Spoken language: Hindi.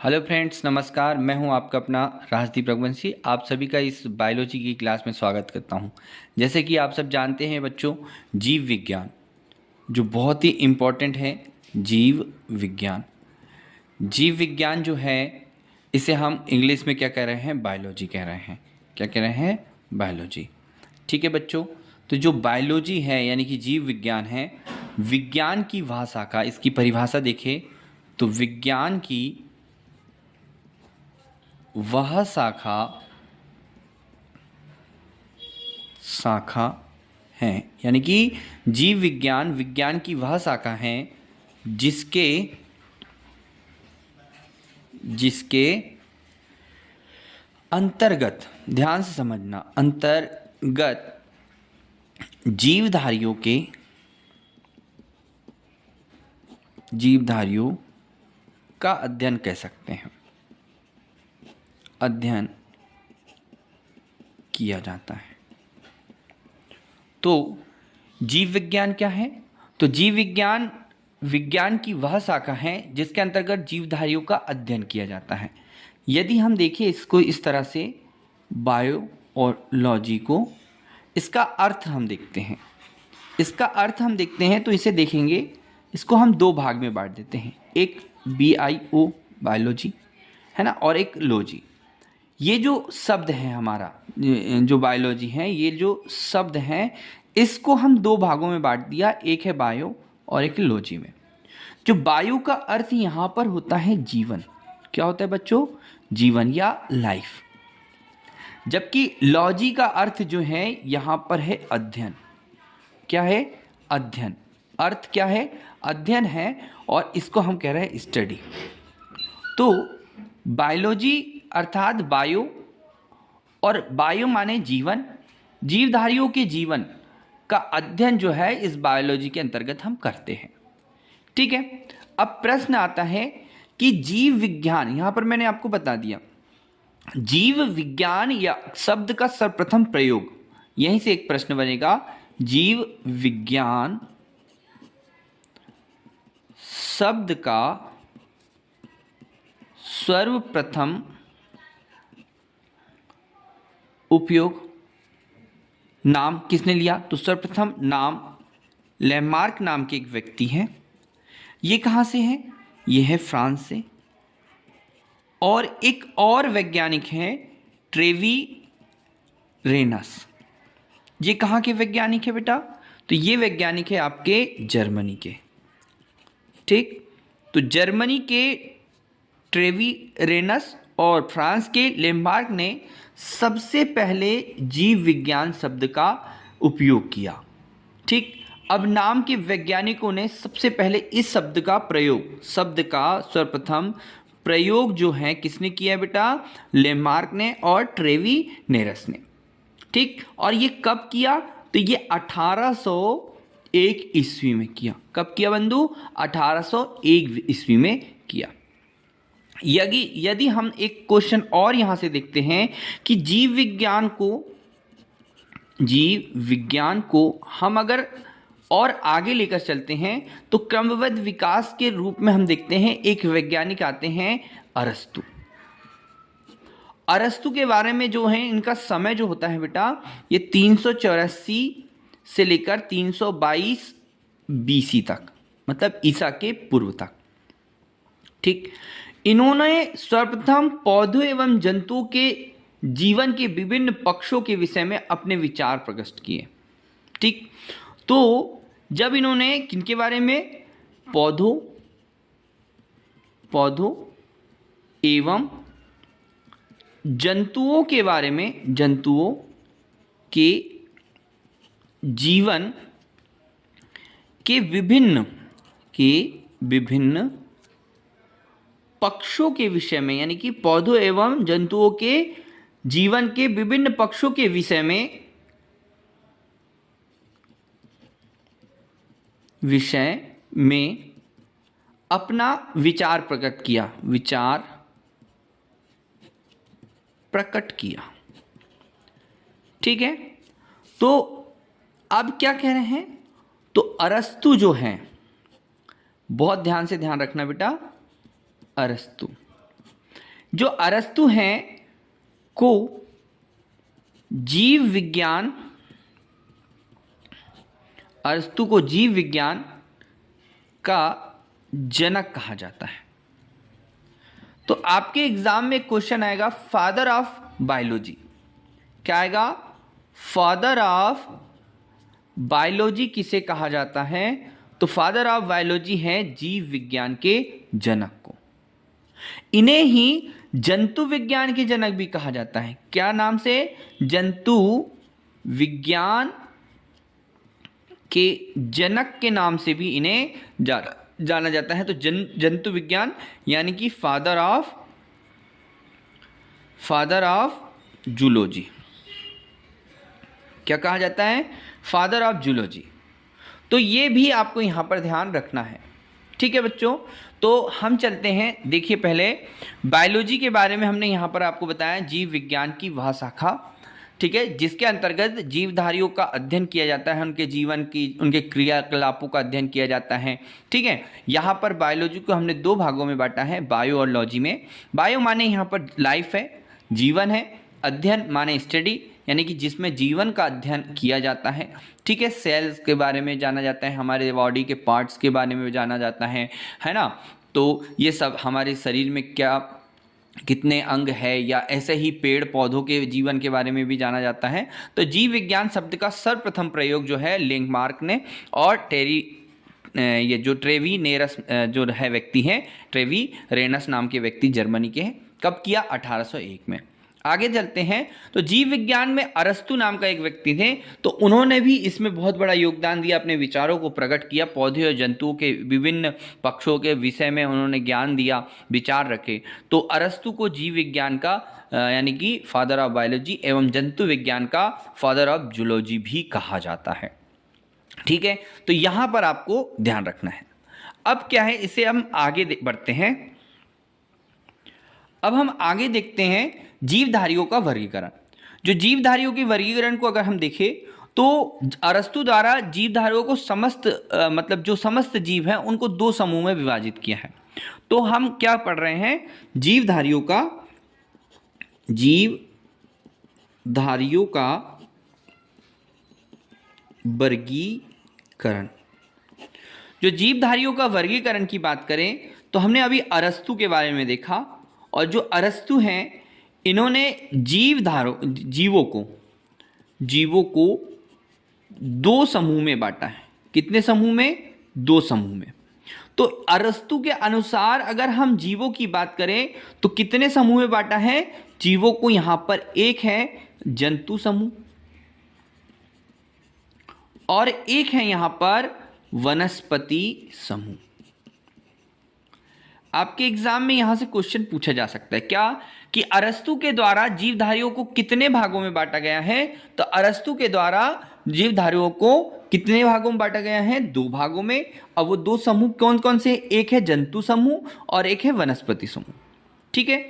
हेलो फ्रेंड्स, नमस्कार। मैं हूं आपका अपना राजदीप रघुवंशी। आप सभी का इस बायोलॉजी की क्लास में स्वागत करता हूं। जैसे कि आप सब जानते हैं बच्चों, जीव विज्ञान जो बहुत ही इम्पोर्टेंट है। जीव विज्ञान जीव विज्ञान जो है, इसे हम इंग्लिश में क्या कह रहे हैं? बायोलॉजी कह रहे हैं। क्या कह रहे हैं? बायोलॉजी। ठीक है बच्चों, तो जो बायोलॉजी है यानी कि जीव विज्ञान है, विज्ञान की वह शाखा, इसकी परिभाषा देखें तो विज्ञान की वह शाखा शाखा है, यानी कि जीव विज्ञान विज्ञान की वह शाखा है जिसके जिसके अंतर्गत, ध्यान से समझना, अंतर्गत जीवधारियों का अध्ययन कह सकते हैं, अध्ययन किया जाता है। तो जीव विज्ञान क्या है? तो जीव विज्ञान विज्ञान की वह शाखा है जिसके अंतर्गत जीवधारियों का अध्ययन किया जाता है। यदि हम देखें इसको इस तरह से, बायो और लॉजी को, इसका अर्थ हम देखते हैं। तो इसे देखेंगे, इसको हम दो भाग में बांट देते हैं। एक BIO बायोलॉजी है ना, और एक लॉजी। ये जो शब्द है हमारा, जो बायोलॉजी है, ये जो शब्द हैं, इसको हम दो भागों में बांट दिया। एक है बायो और एक लॉजी में। जो बायो का अर्थ यहाँ पर होता है जीवन। क्या होता है बच्चों? जीवन या लाइफ। जबकि लॉजी का अर्थ जो है यहाँ पर है अध्ययन। क्या है? अध्ययन। अर्थ क्या है? अध्ययन है, और इसको हम कह रहे हैं स्टडी। तो बायोलॉजी अर्थात बायो, और बायो माने जीवन, जीवधारियों के जीवन का अध्ययन जो है इस बायोलॉजी के अंतर्गत हम करते हैं। ठीक है। अब प्रश्न आता है कि जीव विज्ञान, यहां पर मैंने आपको बता दिया, जीव विज्ञान या शब्द का सर्वप्रथम प्रयोग, यहीं से एक प्रश्न बनेगा। जीव विज्ञान शब्द का सर्वप्रथम उपयोग, नाम किसने लिया? तो सर्वप्रथम नाम लैमार्क नाम के एक व्यक्ति हैं। ये कहाँ से हैं? ये है फ्रांस से। और एक और वैज्ञानिक हैं ट्रेवी रेनस। ये कहाँ के वैज्ञानिक है बेटा? तो ये वैज्ञानिक है आपके जर्मनी के। ठीक, तो जर्मनी के ट्रेवी रेनस और फ्रांस के लैमार्क ने सबसे पहले जीव विज्ञान शब्द का उपयोग किया। ठीक, अब नाम के वैज्ञानिकों ने सबसे पहले इस शब्द का प्रयोग, शब्द का सर्वप्रथम प्रयोग जो है किसने किया बेटा? लैमार्क ने और ट्रेवी नेरस ने। ठीक, और ये कब किया? तो ये 1801 ईस्वी में किया। कब किया बंधु? 1801 ईस्वी में किया। यदि हम एक क्वेश्चन और यहां से देखते हैं कि जीव विज्ञान को हम अगर और आगे लेकर चलते हैं तो क्रमबद्ध विकास के रूप में हम देखते हैं, एक वैज्ञानिक आते हैं अरस्तु। अरस्तु के बारे में जो है, इनका समय जो होता है बेटा, ये 384 से लेकर 322 BC तक, मतलब ईसा के पूर्व तक। ठीक, इन्होंने सर्वप्रथम पौधों एवं जंतुओं के जीवन के विभिन्न पक्षों के विषय में अपने विचार प्रकट किए। ठीक, तो जब इन्होंने किनके बारे में? पौधों एवं जंतुओं के बारे में, जंतुओं के जीवन के विभिन्न पक्षों के विषय में, यानी कि पौधों एवं जंतुओं के जीवन के विभिन्न पक्षों के विषय में अपना विचार प्रकट किया। ठीक है, तो अब क्या कह रहे हैं? तो अरस्तु जो हैं, बहुत ध्यान से ध्यान रखना बेटा, अरस्तु जो अरस्तु हैं को जीव विज्ञान, अरस्तु को जीव विज्ञान का जनक कहा जाता है। तो आपके एग्जाम में क्वेश्चन आएगा फादर ऑफ बायोलॉजी, क्या आएगा? फादर ऑफ बायोलॉजी किसे कहा जाता है? तो फादर ऑफ बायोलॉजी है जीव विज्ञान के जनक को। इन्हें ही जंतु विज्ञान के जनक भी कहा जाता है। क्या नाम से? जंतु विज्ञान के जनक के नाम से भी इन्हें जाना जाता है। तो जंतु विज्ञान यानी कि फादर ऑफ जूलॉजी, क्या कहा जाता है? Father of zoology. तो ये भी आपको यहाँ पर ध्यान रखना है, ठीक है बच्चों। तो हम चलते हैं, देखिए पहले बायोलॉजी के बारे में हमने यहाँ पर आपको बताया जीव विज्ञान की वह शाखा, ठीक है, जिसके अंतर्गत जीवधारियों का अध्ययन किया जाता है, उनके जीवन की, उनके क्रियाकलापों का अध्ययन किया जाता है, ठीक है। यहाँ पर बायोलॉजी को हमने दो भागों में बांटा है, बायो और लॉजी में। बायो माने यहाँ पर लाइफ है, जीवन है, अध्ययन माने स्टडी, यानी कि जिसमें जीवन का अध्ययन किया जाता है, ठीक है। सेल्स के बारे में जाना जाता है, हमारे बॉडी के पार्ट्स के बारे में जाना जाता है ना। तो ये सब हमारे शरीर में क्या कितने अंग है, या ऐसे ही पेड़ पौधों के जीवन के बारे में भी जाना जाता है। तो जीव विज्ञान शब्द का सर्वप्रथम प्रयोग जो है लैंडमार्क ने और ये जो ट्रेवीनेरस जो है व्यक्ति हैं, ट्रेवीरेनस नाम के व्यक्ति जर्मनी के हैं, कब किया? 1801 में। आगे चलते हैं तो जीव विज्ञान में अरस्तु नाम का एक व्यक्ति थे, तो उन्होंने भी इसमें बहुत बड़ा योगदान दिया, अपने विचारों को प्रकट किया, पौधे और जंतुओं के विभिन्न पक्षों के विषय में उन्होंने ज्ञान दिया, विचार रखे। तो अरस्तु को जीव विज्ञान का यानी कि फादर ऑफ बायोलॉजी एवं जंतु विज्ञान का फादर ऑफ जूलॉजी भी कहा जाता है, ठीक है। तो यहाँ पर आपको ध्यान रखना है। अब क्या है, इसे हम आगे बढ़ते हैं। अब हम आगे देखते हैं जीवधारियों का वर्गीकरण। जो जीवधारियों के वर्गीकरण को अगर हम देखें तो अरस्तु द्वारा जीवधारियों को मतलब जो समस्त जीव हैं उनको दो समूह में विभाजित किया है। तो हम क्या पढ़ रहे हैं? जीवधारियों का वर्गीकरण। जो जीवधारियों का वर्गीकरण की बात करें तो हमने अभी अरस्तु के बारे में देखा, और जो अरस्तु हैं इन्होंने जीवों को दो समूह में बांटा है। कितने समूह में? दो समूह में। तो अरस्तु के अनुसार अगर हम जीवों की बात करें तो कितने समूह में बांटा है? जीवों को यहां पर एक है जंतु समूह और एक है यहां पर वनस्पति समूह। आपके एग्जाम में यहां से क्वेश्चन पूछा जा सकता है क्या कि अरस्तु के द्वारा जीवधारियों को कितने भागों में बांटा गया है? तो अरस्तु के द्वारा जीवधारियों को कितने भागों में बांटा गया है? दो भागों में। अब वो दो समूह कौन कौन से? एक है जंतु समूह और एक है वनस्पति समूह, ठीक है।